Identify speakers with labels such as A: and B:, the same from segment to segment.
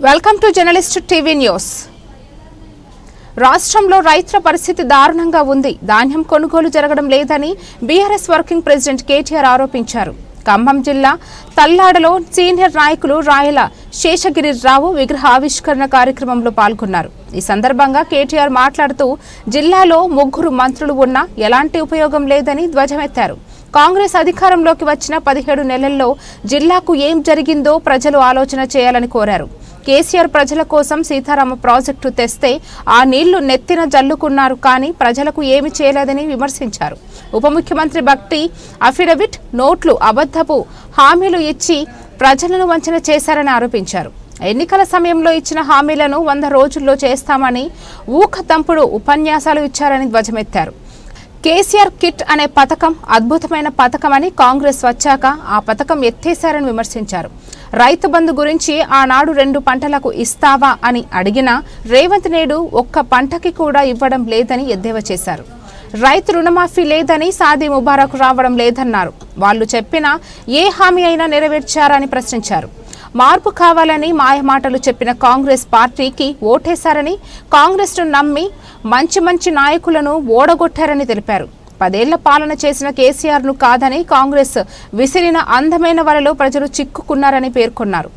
A: Welcome to journalist TV news. రాష్ట్రంలో రైతుల పరిస్థితి దారుణంగా ఉంది. ధాన్యం కొనుగోలు జరగడం లేదని బీఆర్ఎస్ వర్కింగ్ ప్రెసిడెంట్ కేటీఆర్ ఆరోపించారు. ఖమ్మం జిల్లా తల్లాడలో సీనియర్ నాయకులు రాయల శేషగిరిరావు విగ్రహ ఆవిష్కరణ కార్యక్రమంలో పాల్గొన్నారు. ఈ సందర్భంగా కేటీఆర్ మాట్లాడుతూ జిల్లాలో 3 మంత్రులు ఉన్నా ఎలాంటి ఉపయోగం లేదని ధ్వజమెత్తారు. కాంగ్రెస్ అధికారంలోకి వచ్చిన 17 నెలల్లో జిల్లాకు ఏం జరిగిందో ప్రజలు ఆలోచన చేయాలని కోరారు. కేసీఆర్ ప్రజల కోసం సీతారామ ప్రాజెక్టు తెస్తే ఆ నీళ్లు నెత్తిన జల్లుకున్నారు, కానీ ప్రజలకు ఏమి చేయలేదని విమర్శించారు. ఉప ముఖ్యమంత్రి భక్తి అఫిడవిట్ నోట్లు అబద్ధపు హామీలు ఇచ్చి ప్రజలను వంచన చేశారని ఆరోపించారు. ఎన్నికల సమయంలో ఇచ్చిన హామీలను 100 రోజుల్లో చేస్తామని ఊకతంపుడు ఉపన్యాసాలు ఇచ్చారని ధ్వజమెత్తారు. కేసీఆర్ కిట్ అనే పథకం అద్భుతమైన పథకమని కాంగ్రెస్ వచ్చాక ఆ పథకం ఎత్తేశారని విమర్శించారు. రైతు బంధు గురించి ఆనాడు 2 పంటలకు ఇస్తావా అని అడిగినా రేవంత్ నేడు ఒక్క పంటకి కూడా ఇవ్వడం లేదని ఎద్దేవా చేశారు. రైతు రుణమాఫీ లేదని సాది ముబారక్ రావడం లేదన్నారు. వాళ్ళు చెప్పిన ఏ హామీ అయినా నెరవేర్చారని ప్రశ్నించారు. మార్పు కావాలని మాయమాటలు చెప్పిన కాంగ్రెస్ పార్టీకి ఓటేశారని, కాంగ్రెస్ను నమ్మి మంచి నాయకులను ఓడగొట్టారని తెలిపారు. 10 ఏళ్ల పాలన చేసిన కేసీఆర్ను కాదని కాంగ్రెస్ విసిరిన అందమైన వలలో ప్రజలు చిక్కుకున్నారని పేర్కొన్నారు.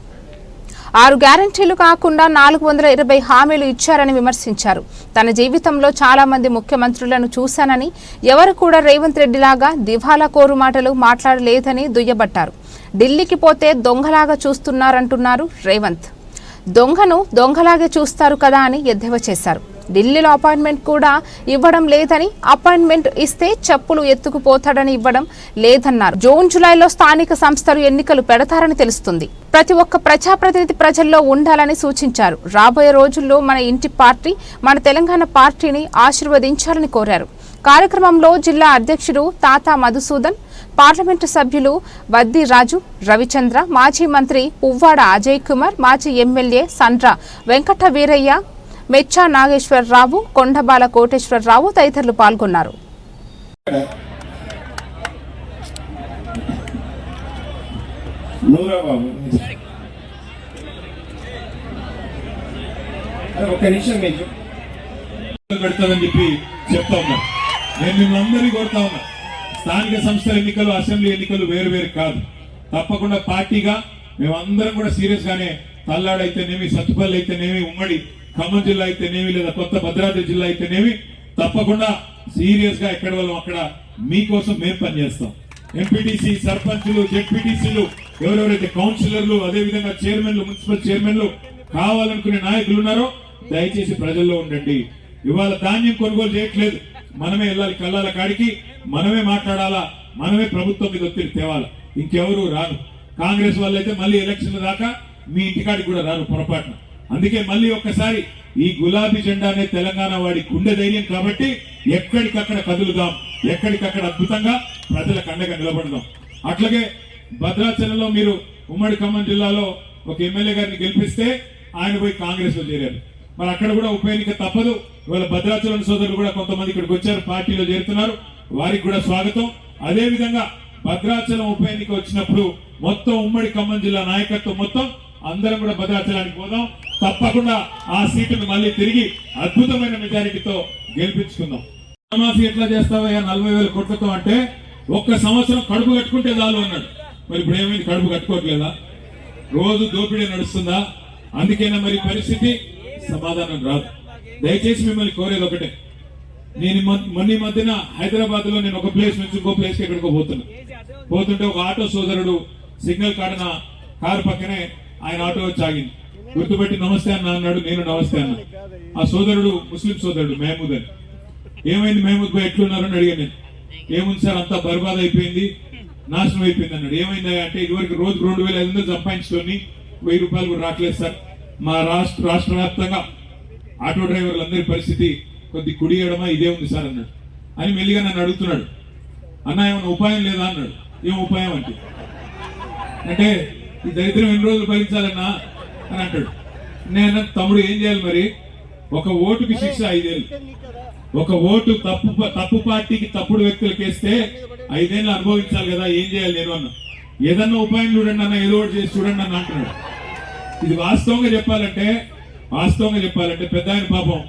A: 6 గ్యారంటీలు కాకుండా 420 హామీలు ఇచ్చారని విమర్శించారు. తన జీవితంలో చాలా మంది ముఖ్యమంత్రులను చూశానని, ఎవరు కూడా రేవంత్ రెడ్డిలాగా దివాలా కోరు మాటలు మాట్లాడలేదని దుయ్యబట్టారు. ఢిల్లీకి పోతే దొంగలాగా చూస్తున్నారంటున్నారు రేవంత్. దొంగను దొంగలాగే చూస్తారు కదా అని ఎద్దేవా చేశారు. ఢిల్లీలో అపాయింట్మెంట్ కూడా ఇవ్వడం లేదని, అపాయింట్మెంట్ ఇస్తే చెప్పులు ఎత్తుకుపోతాడని ఇవ్వడం లేదన్నారు. జూన్ జూలైలో స్థానిక సంస్థలు ఎన్నికలు పెడతారని తెలుస్తుంది. ప్రతి ఒక్క ప్రజాప్రతినిధి ప్రజల్లో ఉండాలని సూచించారు. రాబోయే రోజుల్లో మన ఇంటి పార్టీ, మన తెలంగాణ పార్టీని ఆశీర్వదించాలని కోరారు. కార్యక్రమంలో జిల్లా అధ్యక్షుడు తాతా మధుసూదన్, పార్లమెంటు సభ్యులు వద్ది రాజు, రవిచంద్ర, మాజీ మంత్రి పువ్వాడ అజయ్ కుమార్, మాజీ ఎమ్మెల్యే సండ్ర వెంకట వీరయ్య, మెచ్చా నాగేశ్వరరావు, కొండబాల కోటేశ్వరరావు తదితరులు పాల్గొన్నారు.
B: పెడతామని చెప్పి చెప్తా ఉన్నా. నేను మిమ్మల్ని కొడతా ఉన్నా. స్థానిక సంస్థల ఎన్నికలు, అసెంబ్లీ ఎన్నికలు వేరు వేరు కాదు. తప్పకుండా పార్టీగా మేమందరం కూడా సీరియస్ గానే తల్లాడు అయితేనేమి, సత్తుపల్లి అయితేనేమి, ఉమ్మడి ఖమ్మం జిల్లా అయితేనేమి, లేదా కొత్త భద్రాద్రి జిల్లా అయితేనేమి, తప్పకుండా సీరియస్ గా ఎక్కడ వాళ్ళం అక్కడ మీకోసం మేము పనిచేస్తాం. ఎంపీటీసీ, సర్పంచులు, జెడ్పీటీసీలు, ఎవరెవరైతే కౌన్సిలర్లు, అదేవిధంగా చైర్మన్లు, మున్సిపల్ చైర్మన్లు కావాలనుకునే నాయకులు ఉన్నారో దయచేసి ప్రజల్లో ఉండండి. ఇవాళ ధాన్యం కొనుగోలు చేయట్లేదు, మనమే వెళ్ళాలి కల్లాల కాడికి, మనమే మాట్లాడాలా, మనమే ప్రభుత్వం మీద ఒత్తిడి తేవాలా. ఇంకెవరు రాను. కాంగ్రెస్ వాళ్ళైతే మళ్ళీ ఎలక్షన్ల దాకా మీ ఇంటికాడికి కూడా రాను పొరపాటున. అందుకే మళ్ళీ ఒక్కసారి ఈ గులాబీ జెండానే తెలంగాణ వాడి గుండె ధైర్యం కాబట్టి ఎక్కడికక్కడ కదులుదాం, ఎక్కడికక్కడ అద్భుతంగా ప్రజలకు అండగా నిలబడదాం. అట్లాగే భద్రాచలంలో మీరు ఉమ్మడి ఖమ్మం జిల్లాలో ఒక ఎమ్మెల్యే గారిని గెలిపిస్తే ఆయన పోయి కాంగ్రెస్ లో చేరారు. మరి అక్కడ కూడా ఉప ఎన్నిక తప్పదు. ఇవాళ భద్రాచలం సోదరులు కూడా కొంతమంది ఇక్కడికి వచ్చారు, పార్టీలో చేరుతున్నారు, వారికి కూడా స్వాగతం. అదే విధంగా భద్రాచలం ఉప ఎన్నిక వచ్చినప్పుడు మొత్తం ఉమ్మడి ఖమ్మం జిల్లా నాయకత్వం మొత్తం అందరం కూడా భద్రాచలానికి పోదాం. తప్పకుండా ఆ సీటును మళ్ళీ తిరిగి అద్భుతమైన మెజారిటీతో గెలిపించుకుందాం. రుణమాఫీ ఎట్లా చేస్తావయ్యా 40,000 కోట్లతో అంటే, ఒక్క సంవత్సరం కడుపు కట్టుకుంటే చాలు అన్నాడు. మరి ఇప్పుడు ఏమైంది? కడుపు కట్టుకోవట్లేదా? రోజు దోపిడీ నడుస్తుందా? అందుకేనా మరి పరిస్థితి? సమాధానం రాదు. దయచేసి మిమ్మల్ని కోరేది ఒకటే. నేను మొన్న మధ్యన హైదరాబాద్ లో నేను ఒక ప్లేస్ నుంచి ఇంకో ప్లేస్ కి ఎక్కడికో పోతుంటే ఒక ఆటో సోదరుడు సిగ్నల్ కాడన కారు పక్కనే ఆయన ఆటో వచ్చి ఆగింది. గుర్తుపెట్టి నమస్తే అన్న అన్నాడు. నేను నమస్తే అన్నా. ఆ సోదరుడు ముస్లిం సోదరుడు మహమూద్ అని. ఏమైంది మహమూద్ భాయ్, ఎట్లున్నారని అడిగాను నేను. ఏముంది సార్, అంతా బర్బాద్ అయిపోయింది, నాశనం అయిపోయింది అన్నాడు. ఏమైందా అంటే, ఇదివరకు రోజు 2,500 సంపాదించుకొని 1000 రూపాయలు కూడా రావట్లేదు సార్. మా రాష్ట్ర వ్యాప్తంగా ఆటో డ్రైవర్లందరి పరిస్థితి కొద్ది కుడియడమా ఇదే ఉంది సార్ అన్నాడు. అని మెల్లిగా నన్ను అడుగుతున్నాడు, అన్న ఏమైనా ఉపాయం లేదా అన్నాడు. ఏం ఉపాయం అంటే ఈ దరిద్రం ఎన్ని రోజులు భరించాలన్నా అని అంటాడు. నేను తమ్ముడు ఏం చేయాలి మరి? ఒక ఓటుకి శిక్ష 5 ఏళ్ళు. ఒక ఓటు తప్పు పార్టీకి తప్పుడు వ్యక్తులకు వేస్తే 5 ఏళ్ళు అనుభవించాలి కదా, ఏం చేయాలి నేను అన్నా. ఏదన్నా ఉపాయం చూడండి అన్న, ఏదో ఒకటి చేసి చూడండి అన్న అంటున్నాడు. ఇది వాస్తవంగా చెప్పాలంటే పెద్ద ఆయన పాపం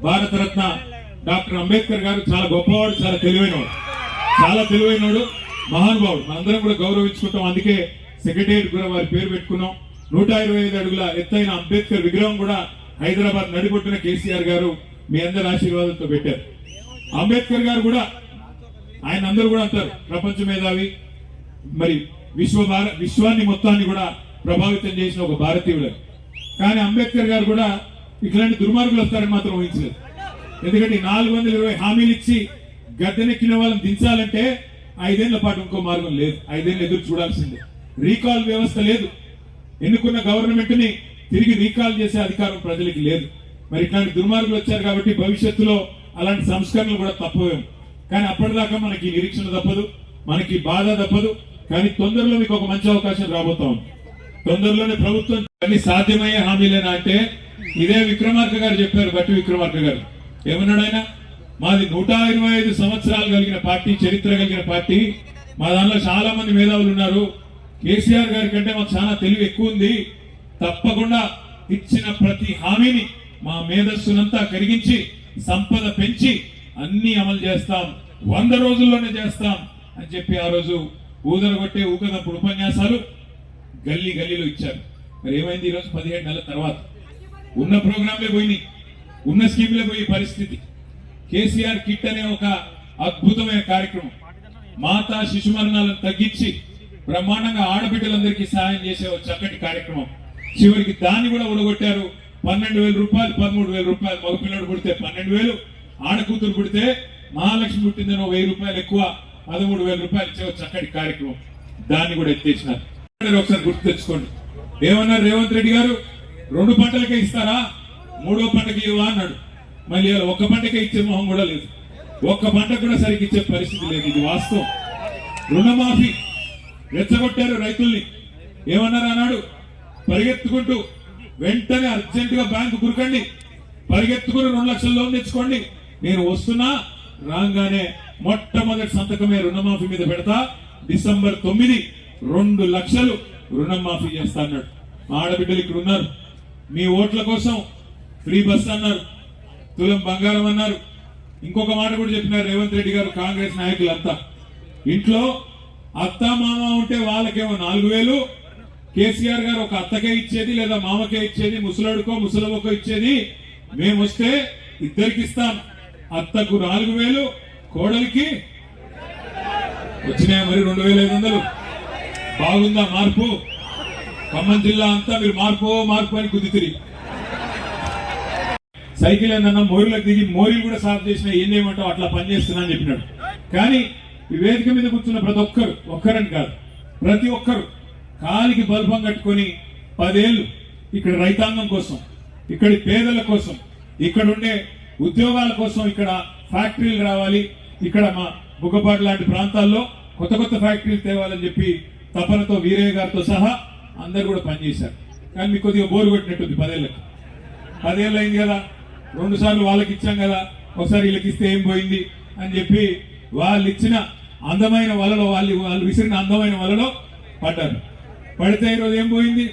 B: భారతరత్న డాక్టర్ అంబేద్కర్ గారు చాలా గొప్పవాడు, చాలా తెలివైనవాడు, మహానుభావుడు. మనందరం కూడా గౌరవించుకుంటాం. అందుకే సెక్రటేరియట్ కూడా వారి పేరు పెట్టుకున్నాం. 125 అడుగుల ఎత్తైన అంబేద్కర్ విగ్రహం కూడా హైదరాబాద్ నడిబొట్టున కేసీఆర్ గారు మీ అందరి ఆశీర్వాదంతో పెట్టారు. అంబేద్కర్ గారు కూడా ఆయన అందరూ కూడా అంటారు ప్రపంచ మేధావి, మరి విశ్వాన్ని మొత్తాన్ని కూడా ప్రభావితం చేసిన ఒక భారతీయుడు. కానీ అంబేద్కర్ గారు కూడా ఇట్లాంటి దుర్మార్గులు వస్తారని మాత్రం ఊహించలేదు. ఎందుకంటే 420 హామీలు ఇచ్చి గద్దెనెక్కిన వాళ్ళని దించాలంటే 5 ఏళ్ల పాటు ఇంకో మార్గం లేదు. 5 ఏళ్ళు ఎదురు చూడాల్సిందే. రీకాల్ వ్యవస్థ లేదు. ఎన్నుకున్న గవర్నమెంట్ ని తిరిగి రీకాల్ చేసే అధికారం ప్రజలకి లేదు. మరి ఇట్లాంటి దుర్మార్గులు వచ్చారు కాబట్టి భవిష్యత్తులో అలాంటి సంస్కరణలు కూడా తప్పవేమో. కానీ అప్పటిదాకా మనకి నిరీక్షణ తప్పదు, మనకి బాధ తప్పదు. కానీ తొందరలో మీకు ఒక మంచి అవకాశం రాబోతా ఉంది. తొందరలోనే ప్రభుత్వం అన్ని సాధ్యమయ్యే హామీలేనా అంటే ఇదే విక్రమార్క గారు చెప్పారు. బట్టి విక్రమార్క గారు ఏమన్నాడు ఆయన? మాది 125 సంవత్సరాలు కలిగిన పార్టీ, చరిత్ర కలిగిన పార్టీ. మా దానిలో చాలా మంది మేధావులు ఉన్నారు. కేసీఆర్ గారి కంటే మాకు చాలా తెలివి ఎక్కువ ఉంది. తప్పకుండా ఇచ్చిన ప్రతి హామీని మా మేధస్సునంతా కరిగించి సంపద పెంచి అన్ని అమలు చేస్తాం, 100 రోజుల్లోనే చేస్తాం అని చెప్పి ఆ రోజు ఊదరగొట్టే ఊకదప్పుడు ఉపన్యాసాలు గల్లీలో ఇచ్చారు. మరి ఏమైంది? ఈరోజు 17 నెలల తర్వాత ఉన్న ప్రోగ్రాంలే పోయినాయి, ఉన్న స్కీమ్లే పోయే పరిస్థితి. కేసీఆర్ కిట్ అనే ఒక అద్భుతమైన కార్యక్రమం మాతా శిశు మరణాలను తగ్గించి బ్రహ్మాండంగా ఆడబిడ్డలందరికీ సహాయం చేసే ఒక చక్కటి కార్యక్రమం. చివరికి దాన్ని కూడా ఊడగొట్టారు. 12,000 రూపాయలు, 13,000 రూపాయలు. మగపిల్లడు పుడితే 12,000, ఆడకూతురు పుడితే మహాలక్ష్మి పుట్టిందని 1,000 రూపాయలు ఎక్కువ, 13,000 రూపాయలు ఇచ్చే ఒక చక్కటి కార్యక్రమం. దాన్ని కూడా ఎత్తేసినారు. ఒకసారి గుర్తు తెచ్చుకోండి. ఏమన్నారు రేవంత్ రెడ్డి గారు? 2 పంటలకే ఇస్తారా, 3వ పంటకి ఇవ్వా అన్నాడు. మళ్ళీ ఒక్క పంటకే ఇచ్చే మొహం కూడా లేదు. ఒక్క పంట కూడా సరిగ్గా ఇచ్చే పరిస్థితి లేదు. ఇది వాస్తవం. రుణమాఫీ రెచ్చగొట్టారు రైతుల్ని. ఏమన్నారు అన్నాడు? పరిగెత్తుకుంటూ వెంటనే అర్జెంటుగా బ్యాంకు కురకండి, పరిగెత్తుకుని 2 లక్షల లోన్ తెచ్చుకోండి, నేను వస్తున్నా. రాగానే మొట్టమొదటి సంతకమే రుణమాఫీ మీద పెడతా, డిసెంబర్ 9 2 లక్షలు రుణమాఫీ చేస్తా అన్నాడు. మా ఆడబిడ్డలు ఇక్కడ ఉన్నారు. మీ ఓట్ల కోసం ఫ్రీ బస్ అన్నారు, తులం బంగారం అన్నారు. ఇంకొక మాట కూడా చెప్పినారు రేవంత్ రెడ్డి గారు. కాంగ్రెస్ నాయకులంతా ఇంట్లో అత్త మామ ఉంటే వాళ్ళకేమో 4,000, కేసీఆర్ గారు ఒక అత్తకే ఇచ్చేది లేదా మామకే ఇచ్చేది, ముసలాడుకో ముసలవ్వకో ఇచ్చేది. మేము వస్తే ఇద్దరికి ఇస్తాం. అత్తకు 4,000, కోడలికి వచ్చినాయి మరి 2,500. బాగుందా మార్పు? ఖమ్మం జిల్లా అంతా మీరు మార్పు అని కుదితిరి. సైకిల్ ఏందన్నా మోరీలకు దిగి మోరీలు కూడా సాఫ్ చేసిన ఏం చేయమంటావు అట్లా పనిచేస్తున్నా అని చెప్పినాడు. కానీ ఈ వేదిక మీద కూర్చున్న ప్రతి ఒక్కరని కాదు, ప్రతి ఒక్కరు కాలికి బల్బం కట్టుకొని 10 ఏళ్ళు ఇక్కడ రైతాంగం కోసం, ఇక్కడి పేదల కోసం, ఇక్కడ ఉండే ఉద్యోగాల కోసం, ఇక్కడ ఫ్యాక్టరీలు రావాలి, ఇక్కడ మా బుగ్గపాటు లాంటి ప్రాంతాల్లో కొత్త ఫ్యాక్టరీలు తేవాలని చెప్పి తపనతో వీరయ్య గారితో సహా అందరు కూడా పనిచేశారు. కానీ మీకు కొద్దిగా బోరు కొట్టినట్టుంది. 10 ఏళ్ళకి 10 ఏళ్ళు అయింది కదా, 2 సార్లు వాళ్ళకి ఇచ్చాం కదా, ఒకసారి వీళ్ళకి ఇస్తే ఏం పోయింది అని చెప్పి వాళ్ళు ఇచ్చిన అందమైన వలలో వాళ్ళు విసిరిన అందమైన వలలో పడ్డారు. పడితే ఈరోజు ఏం పోయింది,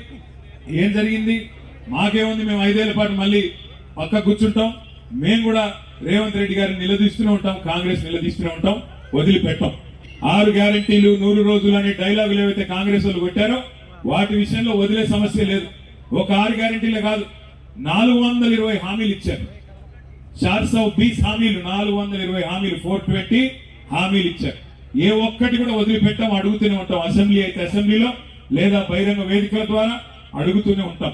B: ఏం జరిగింది? మాకేముంది, మేము 5 ఏళ్ల పాటు మళ్ళీ పక్క కూర్చుంటాం. మేము కూడా రేవంత్ రెడ్డి గారిని నిలదీస్తూనే ఉంటాం, కాంగ్రెస్ నిలదీస్తూనే ఉంటాం, వదిలిపెట్టాం. 6 గ్యారంటీలు 100 రోజులు అనే డైలాగులు ఏవైతే కాంగ్రెస్ వాళ్ళు కొట్టారో వాటి విషయంలో వదిలే సమస్య లేదు. ఒక 6 గ్యారంటీలే కాదు, 420 హామీలు ఇచ్చారు. 420 హామీలు, 420 హామీలు, 420 హామీలు ఇచ్చారు. ఏ ఒక్కటి కూడా వదిలిపెట్టాం, అడుగుతూనే ఉంటాం. అసెంబ్లీ అయితే అసెంబ్లీలో లేదా బహిరంగ వేదికల ద్వారా అడుగుతూనే ఉంటాం.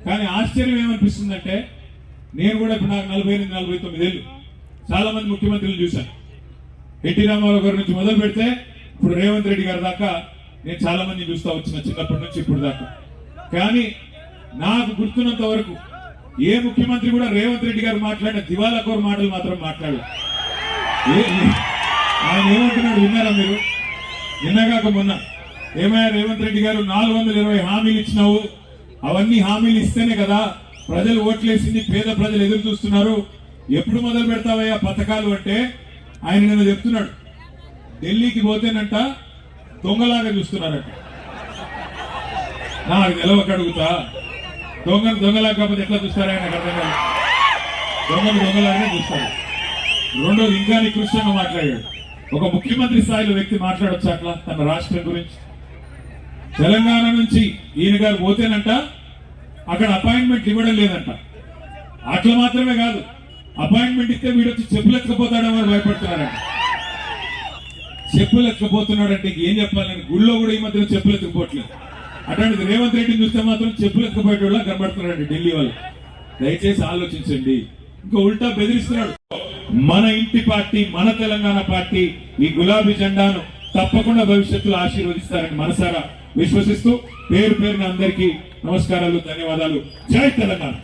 B: కానీ ఆశ్చర్యం ఏమనిపిస్తుందంటే, నేను కూడా ఇప్పుడు నాకు 48-49 ఏళ్ళు, చాలా మంది ముఖ్యమంత్రులు చూశాను. ఎన్టీ రామారావు గారి నుంచి మొదలు పెడితే ఇప్పుడు రేవంత్ రెడ్డి గారి దాకా నేను చాలా మంది చూస్తా వచ్చిన, చిన్నప్పటి నుంచి ఇప్పుడు దాకా. కానీ నాకు గుర్తున్నంత వరకు ఏ ముఖ్యమంత్రి కూడా రేవంత్ రెడ్డి గారు మాట్లాడిన దివాలాకోర్ మాటలు మాత్రం మాట్లాడు. ఆయన ఏమంటున్నాడు విన్నారా మీరు? నిన్నగాక మొన్న ఏమయ్యా రేవంత్ రెడ్డి గారు 420 హామీలు ఇచ్చినావు, అవన్నీ హామీలు ఇస్తేనే కదా ప్రజలు ఓట్లేసింది, పేద ప్రజలు ఎదురు చూస్తున్నారు, ఎప్పుడు మొదలు పెడతావయ్యా పథకాలు అంటే ఆయన నిన్న చెప్తున్నాడు ఢిల్లీకి పోతేనంట దొంగలాగా చూస్తున్నారట. నాకు నిలవక అడుగుతా, దొంగను దొంగలా కాకపోతే ఎట్లా చూస్తారా నాకు అర్థం కాదు. దొంగను దొంగలాగానే చూస్తారు. రెండోది ఇంకా నికృష్టంగా మాట్లాడాడు. ఒక ముఖ్యమంత్రి స్థాయిలో వ్యక్తి మాట్లాడొచ్చు అట్లా తన రాష్ట్రం గురించి? తెలంగాణ నుంచి ఈయన గారు పోతేనంట అక్కడ అపాయింట్మెంట్ ఇవ్వడం లేదంట. అట్లా మాత్రమే కాదు, అపాయింట్మెంట్ ఇస్తే వీడొచ్చి చెప్పులు ఎత్తుకపోతాడేమో భయపడుతున్నారంట. చెప్పులు ఎత్తుకపోతున్నాడంటే ఏం చెప్పాలని, గుళ్ళో కూడా ఈ మధ్య చెప్పులు ఎత్తుకుపోవట్లేదు. అట్లాంటిది రేవంత్ రెడ్డిని చూస్తే మాత్రం చెప్పులు ఎత్తుకుపోయేటోళ్ళ కనబడుతున్నాడండి ఢిల్లీ వాళ్ళు. దయచేసి ఆలోచించండి. ఇంకా ఉల్టా బెదిరిస్తున్నాడు. మన ఇంటి పార్టీ, మన తెలంగాణ పార్టీ ఈ గులాబీ జెండాను తప్పకుండా భవిష్యత్తులో ఆశీర్వదిస్తారని మనసారా విశ్వసిస్తూ పేరు పేరున అందరికీ నమస్కారాలు, ధన్యవాదాలు. జై తెలంగాణ.